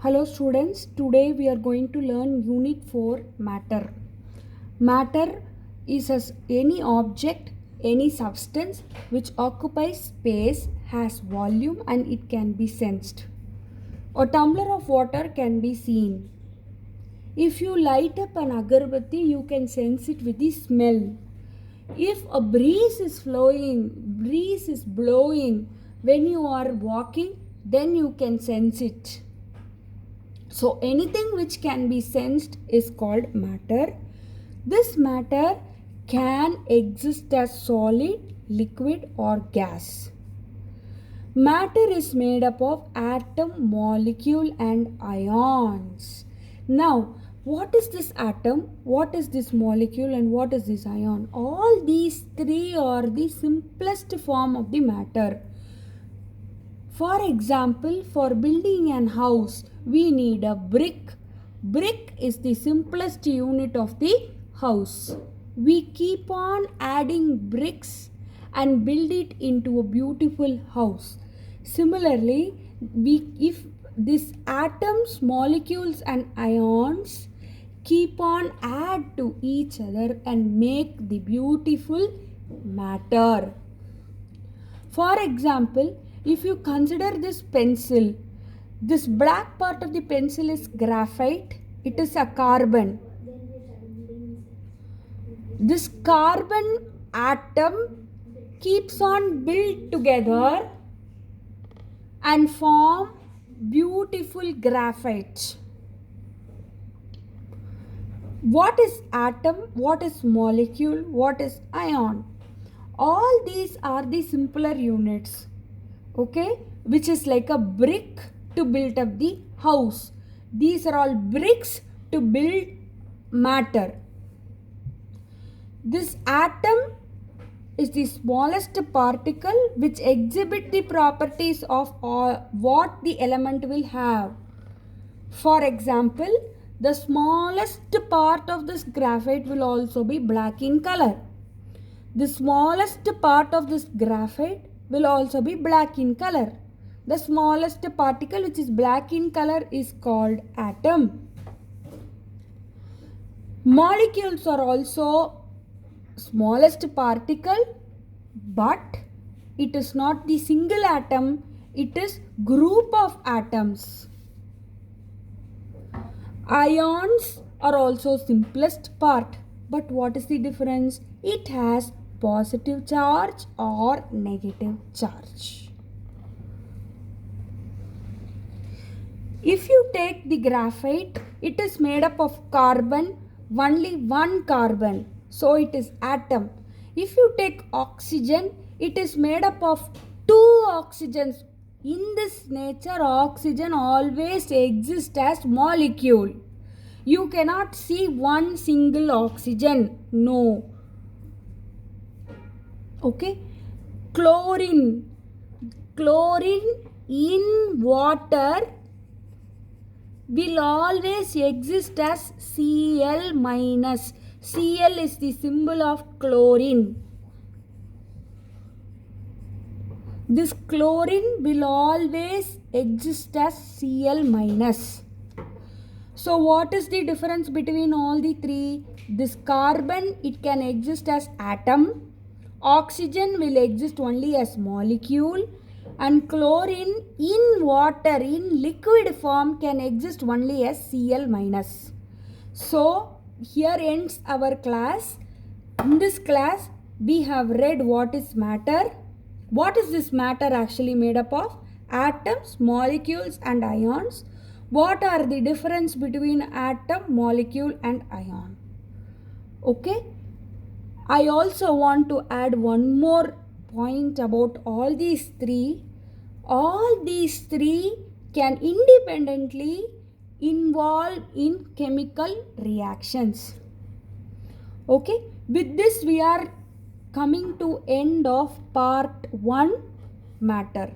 Hello students, today we are going to learn unit 4 matter. Matter is any object, any substance which occupies space, has volume and it can be sensed. A tumbler of water can be seen. If you light up an agarbatti, you can sense it with the smell. If a breeze is blowing when you are walking, then you can sense it. So anything which can be sensed is called matter. This matter can exist as solid, liquid or gas. Matter is made up of atom, molecule and ions. Now, what is this atom? What is this molecule and what is this ion? All these three are the simplest form of the matter. For example, for building an house, we need a brick. Brick is the simplest unit of the house. We keep on adding bricks and build it into a beautiful house. Similarly, if these atoms, molecules and ions keep on add to each other and make the beautiful matter. For example, if you consider this pencil, this black part of the pencil is graphite, it is a carbon. This carbon atom keeps on build together and form beautiful graphite. What is atom? What is molecule? What is ion? All these are the simpler units, okay, which is like a brick to build up the house. These are all bricks to build matter. This atom is the smallest particle which exhibit the properties of what the element will have. For example, the smallest part of this graphite will also be black in color. The smallest part of this graphite will also be black in color. The smallest particle which is black in color is called atom. Molecules are also smallest particle, but it is not the single atom, it is group of atoms. Ions are also simplest part, but what is the difference? It has positive charge or negative charge. If you take the graphite, it is made up of carbon, only one carbon, so it is atom. If you take oxygen, it is made up of two oxygens. In this nature, oxygen always exists as molecule. You cannot see one single oxygen, no. Okay, chlorine in water will always exist as Cl minus. Cl is the symbol of chlorine. This chlorine will always exist as Cl minus. So what is the difference between all the three? This carbon, it can exist as atom. Oxygen will exist only as molecule. And chlorine in water, in liquid form, can exist only as Cl minus. So here ends our class. In this class, we have read what is matter. What is this matter actually made up of? Atoms, molecules and ions. What are the difference between atom, molecule and ion? Okay. I also want to add one more point about all these three. All these three can independently involve in chemical reactions. Okay. With this we are coming to end of part 1 matter.